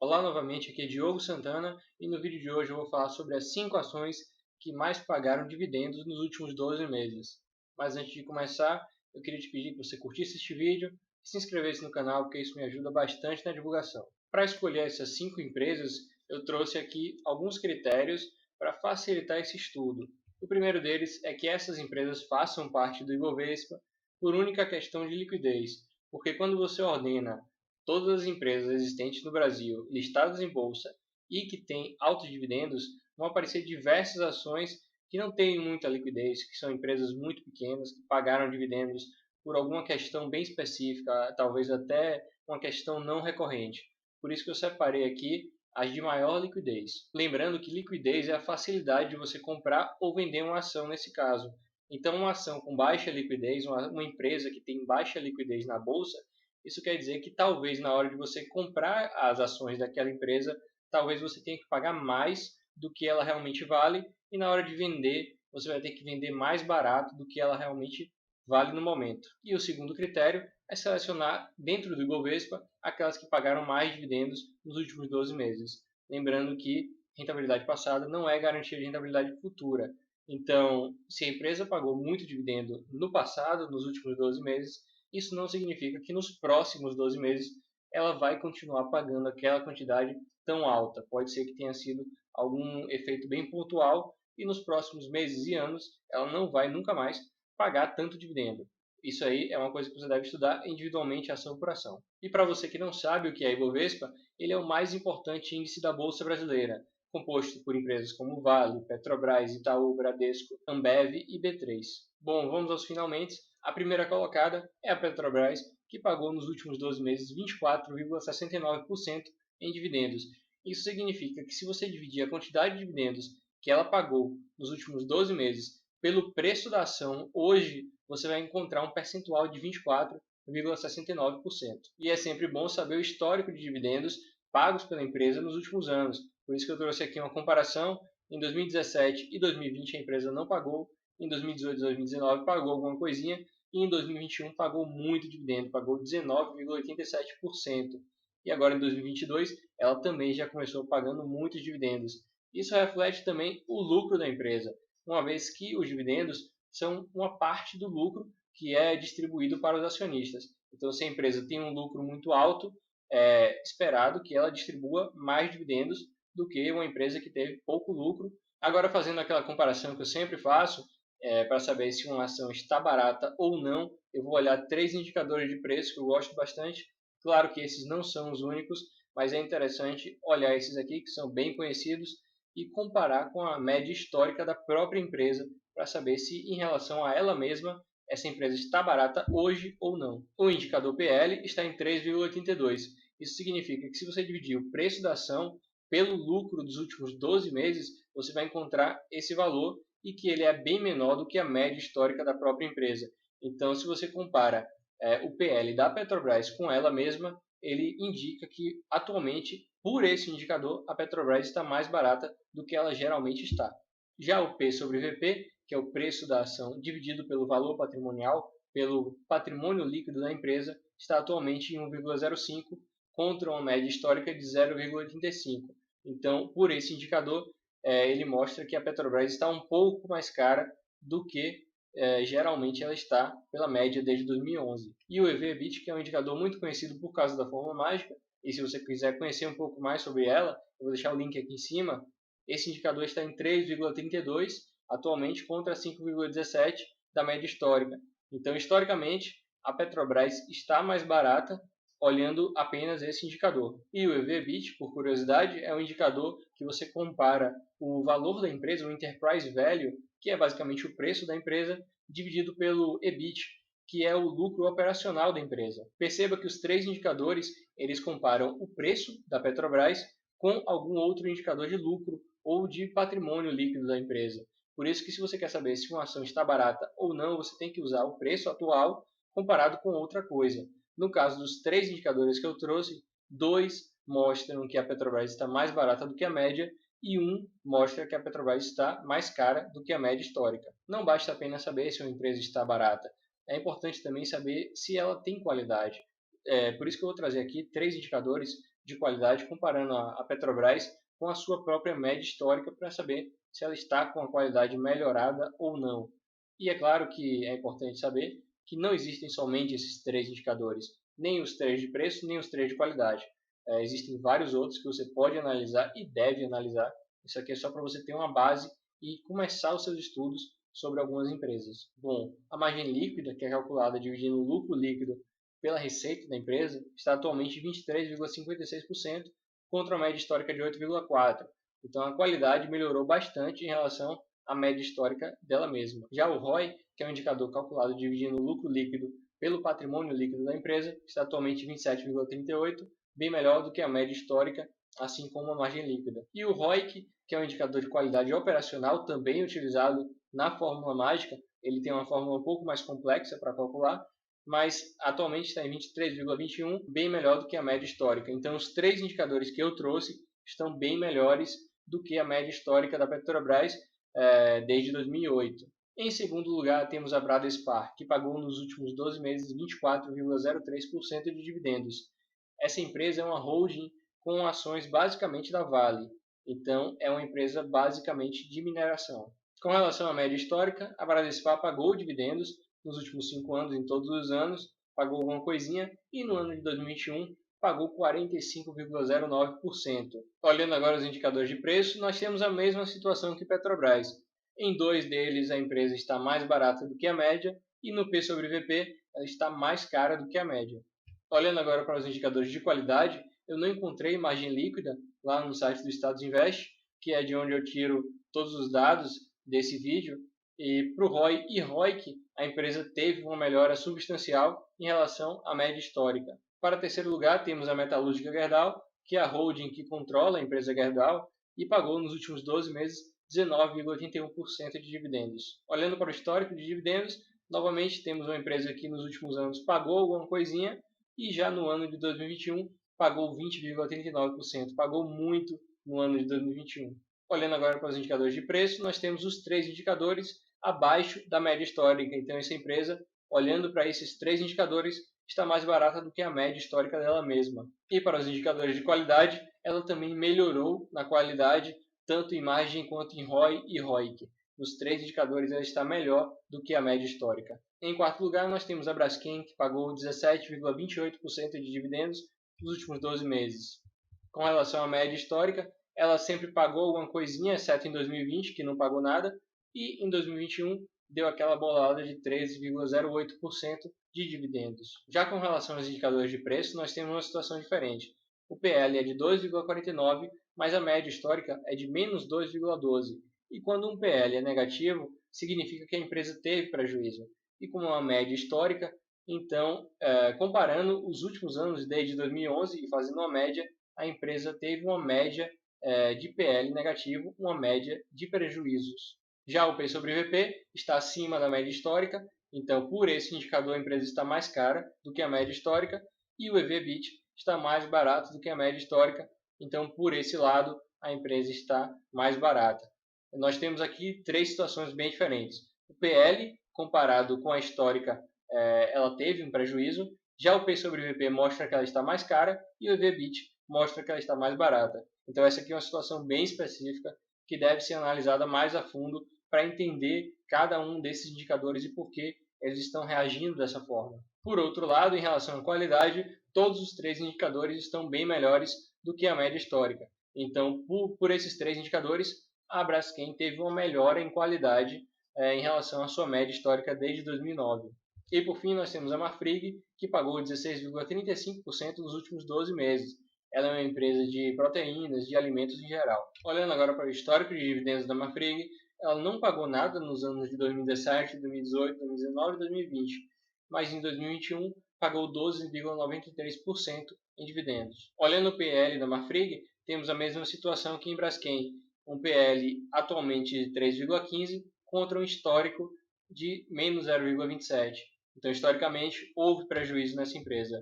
Olá novamente, aqui é Diogo Santana e no vídeo de hoje eu vou falar sobre as 5 ações que mais pagaram dividendos nos últimos 12 meses. Mas antes de começar, eu queria te pedir que você curtisse este vídeo e se inscrevesse no canal, porque isso me ajuda bastante na divulgação. Para escolher essas 5 empresas, eu trouxe aqui alguns critérios para facilitar esse estudo. O primeiro deles é que essas empresas façam parte do Ibovespa por única questão de liquidez, porque quando você ordena todas as empresas existentes no Brasil listadas em bolsa e que têm altos dividendos, vão aparecer diversas ações que não têm muita liquidez, que são empresas muito pequenas, que pagaram dividendos por alguma questão bem específica, talvez até uma questão não recorrente. Por isso que eu separei aqui as de maior liquidez. Lembrando que liquidez é a facilidade de você comprar ou vender uma ação nesse caso. Então, uma ação com baixa liquidez, uma empresa que tem baixa liquidez na bolsa, isso quer dizer que talvez na hora de você comprar as ações daquela empresa, talvez você tenha que pagar mais do que ela realmente vale, e na hora de vender, você vai ter que vender mais barato do que ela realmente vale no momento. E o segundo critério é selecionar dentro do Ibovespa aquelas que pagaram mais dividendos nos últimos 12 meses. Lembrando que rentabilidade passada não é garantia de rentabilidade futura. Então, se a empresa pagou muito dividendo no passado, nos últimos 12 meses, isso não significa que nos próximos 12 meses ela vai continuar pagando aquela quantidade tão alta. Pode ser que tenha sido algum efeito bem pontual e nos próximos meses e anos ela não vai nunca mais pagar tanto dividendo. Isso aí é uma coisa que você deve estudar individualmente, ação por ação. E para você que não sabe o que é Ibovespa, ele é o mais importante índice da Bolsa Brasileira, composto por empresas como Vale, Petrobras, Itaú, Bradesco, Ambev e B3. Bom, vamos aos finalmente. A primeira colocada é a Petrobras, que pagou nos últimos 12 meses 24,69% em dividendos. Isso significa que se você dividir a quantidade de dividendos que ela pagou nos últimos 12 meses pelo preço da ação, hoje você vai encontrar um percentual de 24,69%. E é sempre bom saber o histórico de dividendos pagos pela empresa nos últimos anos. Por isso que eu trouxe aqui uma comparação. Em 2017 e 2020 a empresa não pagou, em 2018 e 2019 pagou alguma coisinha, e em 2021 pagou muito dividendo, pagou 19,87%. E agora em 2022 ela também já começou pagando muitos dividendos. Isso reflete também o lucro da empresa, uma vez que os dividendos são uma parte do lucro que é distribuído para os acionistas. Então, se a empresa tem um lucro muito alto, é esperado que ela distribua mais dividendos do que uma empresa que teve pouco lucro. Agora, fazendo aquela comparação que eu sempre faço, para saber se uma ação está barata ou não, eu vou olhar 3 indicadores de preço que eu gosto bastante. Claro que esses não são os únicos, mas é interessante olhar esses aqui, que são bem conhecidos, e comparar com a média histórica da própria empresa para saber se, em relação a ela mesma, essa empresa está barata hoje ou não. O indicador PL está em 3,82. Isso significa que se você dividir o preço da ação pelo lucro dos últimos 12 meses, você vai encontrar esse valor e que ele é bem menor do que a média histórica da própria empresa. Então, se você compara o PL da Petrobras com ela mesma, ele indica que atualmente, por esse indicador, a Petrobras está mais barata do que ela geralmente está. Já o P sobre VP, que é o preço da ação dividido pelo valor patrimonial, pelo patrimônio líquido da empresa, está atualmente em 1,05 contra uma média histórica de 0,85. Então, por esse indicador, ele mostra que a Petrobras está um pouco mais cara do que geralmente ela está pela média desde 2011. E o EV/EBIT, que é um indicador muito conhecido por causa da fórmula mágica, e se você quiser conhecer um pouco mais sobre ela, eu vou deixar o link aqui em cima. Esse indicador está em 3,32 atualmente contra 5,17 da média histórica. Então, historicamente, a Petrobras está mais barata olhando apenas esse indicador. E o EV/EBIT, por curiosidade, é um indicador que você compara o valor da empresa, o Enterprise Value, que é basicamente o preço da empresa, dividido pelo EBIT, que é o lucro operacional da empresa. Perceba que os 3 indicadores eles comparam o preço da Petrobras com algum outro indicador de lucro ou de patrimônio líquido da empresa. Por isso que se você quer saber se uma ação está barata ou não, você tem que usar o preço atual comparado com outra coisa. No caso dos 3 indicadores que eu trouxe, 2 mostram que a Petrobras está mais barata do que a média e 1 mostra que a Petrobras está mais cara do que a média histórica. Não basta apenas saber se uma empresa está barata, é importante também saber se ela tem qualidade. Por isso que eu vou trazer aqui 3 indicadores de qualidade comparando a Petrobras com a sua própria média histórica para saber se ela está com a qualidade melhorada ou não. E é claro que é importante saber que não existem somente esses três indicadores, nem os três de preço, nem os três de qualidade. Existem vários outros que você pode analisar e deve analisar. Isso aqui é só para você ter uma base e começar os seus estudos sobre algumas empresas. Bom, a margem líquida, que é calculada dividindo o lucro líquido pela receita da empresa, está atualmente em 23,56% contra a média histórica de 8,4%. Então a qualidade melhorou bastante em relação à média histórica dela mesma. Já o ROI, que é um indicador calculado dividindo o lucro líquido pelo patrimônio líquido da empresa, está atualmente em 27,38%, bem melhor do que a média histórica, assim como a margem líquida. E o ROIC, que é um indicador de qualidade operacional, também utilizado na fórmula mágica, ele tem uma fórmula um pouco mais complexa para calcular, mas atualmente está em 23,21, bem melhor do que a média histórica. Então, os três indicadores que eu trouxe estão bem melhores do que a média histórica da Petrobras desde 2008. Em segundo lugar, temos a Bradespar, que pagou nos últimos 12 meses 24,03% de dividendos. Essa empresa é uma holding com ações basicamente da Vale, então é uma empresa basicamente de mineração. Com relação à média histórica, a Bradespar pagou dividendos nos últimos 5 anos, em todos os anos, pagou alguma coisinha, e no ano de 2021 pagou 45,09%. Olhando agora os indicadores de preço, nós temos a mesma situação que Petrobras. Em dois deles, a empresa está mais barata do que a média, e no P sobre VP, ela está mais cara do que a média. Olhando agora para os indicadores de qualidade, eu não encontrei margem líquida lá no site do Status Invest, que é de onde eu tiro todos os dados desse vídeo. E para o ROI e ROIC, a empresa teve uma melhora substancial em relação à média histórica. Para terceiro lugar, temos a Metalúrgica Gerdau, que é a holding que controla a empresa Gerdau e pagou nos últimos 12 meses 19,81% de dividendos. Olhando para o histórico de dividendos, novamente temos uma empresa que nos últimos anos pagou alguma coisinha e já no ano de 2021 pagou 20,39%, pagou muito no ano de 2021. Olhando agora para os indicadores de preço, nós temos os três indicadores abaixo da média histórica. Então essa empresa, olhando para esses três indicadores, está mais barata do que a média histórica dela mesma. E para os indicadores de qualidade, ela também melhorou na qualidade, tanto em margem quanto em ROI e ROIC. Nos três indicadores ela está melhor do que a média histórica. Em quarto lugar, nós temos a Braskem, que pagou 17,28% de dividendos nos últimos 12 meses. Com relação à média histórica, ela sempre pagou alguma coisinha, exceto em 2020, que não pagou nada, e em 2021 deu aquela bolada de 13,08% de dividendos. Já com relação aos indicadores de preço, nós temos uma situação diferente. O PL é de 2,49, mas a média histórica é de menos 2,12. E quando um PL é negativo, significa que a empresa teve prejuízo. E como uma média histórica, então, comparando os últimos anos desde 2011 e fazendo uma média, a empresa teve uma média de PL negativo, uma média de prejuízos. Já o P sobre VP está acima da média histórica, então por esse indicador a empresa está mais cara do que a média histórica, e o EV/EBITDA está mais barato do que a média histórica, então por esse lado a empresa está mais barata. Nós temos aqui três situações bem diferentes. O PL, comparado com a histórica, ela teve um prejuízo, já o P sobre VP mostra que ela está mais cara, e o EV/EBITDA mostra que ela está mais barata. Então essa aqui é uma situação bem específica que deve ser analisada mais a fundo para entender cada um desses indicadores e por que eles estão reagindo dessa forma. Por outro lado, em relação à qualidade, todos os três indicadores estão bem melhores do que a média histórica. Então, por esses três indicadores, a Braskem teve uma melhora em qualidade em relação à sua média histórica desde 2009. E por fim, nós temos a Marfrig, que pagou 16,35% nos últimos 12 meses. Ela é uma empresa de proteínas, de alimentos em geral. Olhando agora para o histórico de dividendos da Marfrig, ela não pagou nada nos anos de 2017, 2018, 2019 e 2020, mas em 2021 pagou 12,93% em dividendos. Olhando o PL da Marfrig, temos a mesma situação que em Braskem, um PL atualmente de 3,15 contra um histórico de menos 0,27. Então, historicamente, houve prejuízo nessa empresa.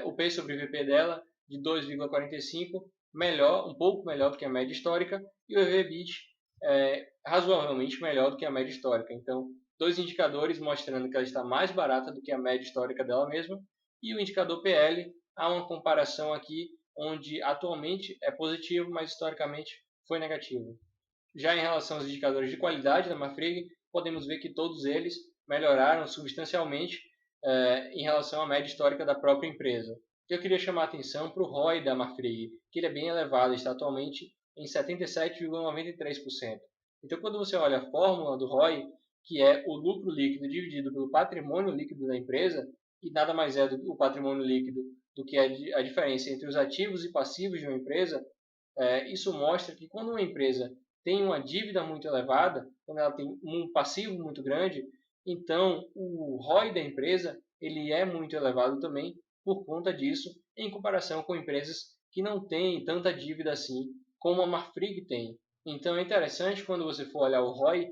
O P sobre VP dela de 2,45, melhor, um pouco melhor do que a média histórica, e o EV/EBITDA razoavelmente melhor do que a média histórica. Então, dois indicadores mostrando que ela está mais barata do que a média histórica dela mesma, e o indicador PL, há uma comparação aqui onde atualmente é positivo, mas historicamente foi negativo. Já em relação aos indicadores de qualidade da Marfrig, podemos ver que todos eles melhoraram substancialmente em relação à média histórica da própria empresa. Eu queria chamar a atenção para o ROI da Marfrig, que ele é bem elevado, está atualmente em 77,93%. Então, quando você olha a fórmula do ROI, que é o lucro líquido dividido pelo patrimônio líquido da empresa, e nada mais é do o patrimônio líquido do que a diferença entre os ativos e passivos de uma empresa, isso mostra que quando uma empresa tem uma dívida muito elevada, quando ela tem um passivo muito grande, então o ROI da empresa ele é muito elevado também por conta disso, em comparação com empresas que não têm tanta dívida assim como a Marfrig tem. Então é interessante quando você for olhar o ROI,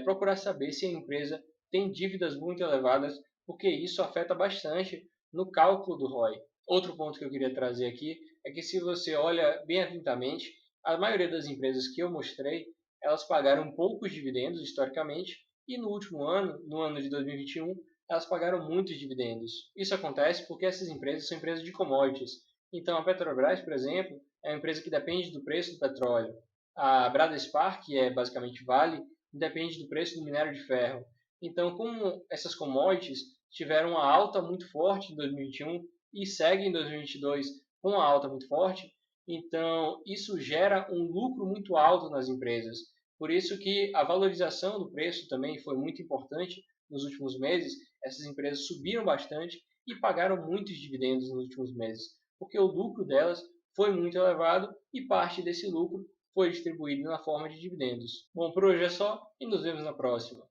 procurar saber se a empresa tem dívidas muito elevadas, porque isso afeta bastante no cálculo do ROI. Outro ponto que eu queria trazer aqui é que se você olha bem atentamente, a maioria das empresas que eu mostrei, elas pagaram poucos dividendos historicamente e no último ano, no ano de 2021, elas pagaram muitos dividendos. Isso acontece porque essas empresas são empresas de commodities. Então a Petrobras, por exemplo, é uma empresa que depende do preço do petróleo. A Bradespar, que é basicamente Vale, depende do preço do minério de ferro. Então, como essas commodities tiveram uma alta muito forte em 2021 e segue em 2022 com uma alta muito forte, então isso gera um lucro muito alto nas empresas. Por isso que a valorização do preço também foi muito importante nos últimos meses. Essas empresas subiram bastante e pagaram muitos dividendos nos últimos meses, porque o lucro delas foi muito elevado e parte desse lucro foi distribuído na forma de dividendos. Bom, por hoje é só e nos vemos na próxima.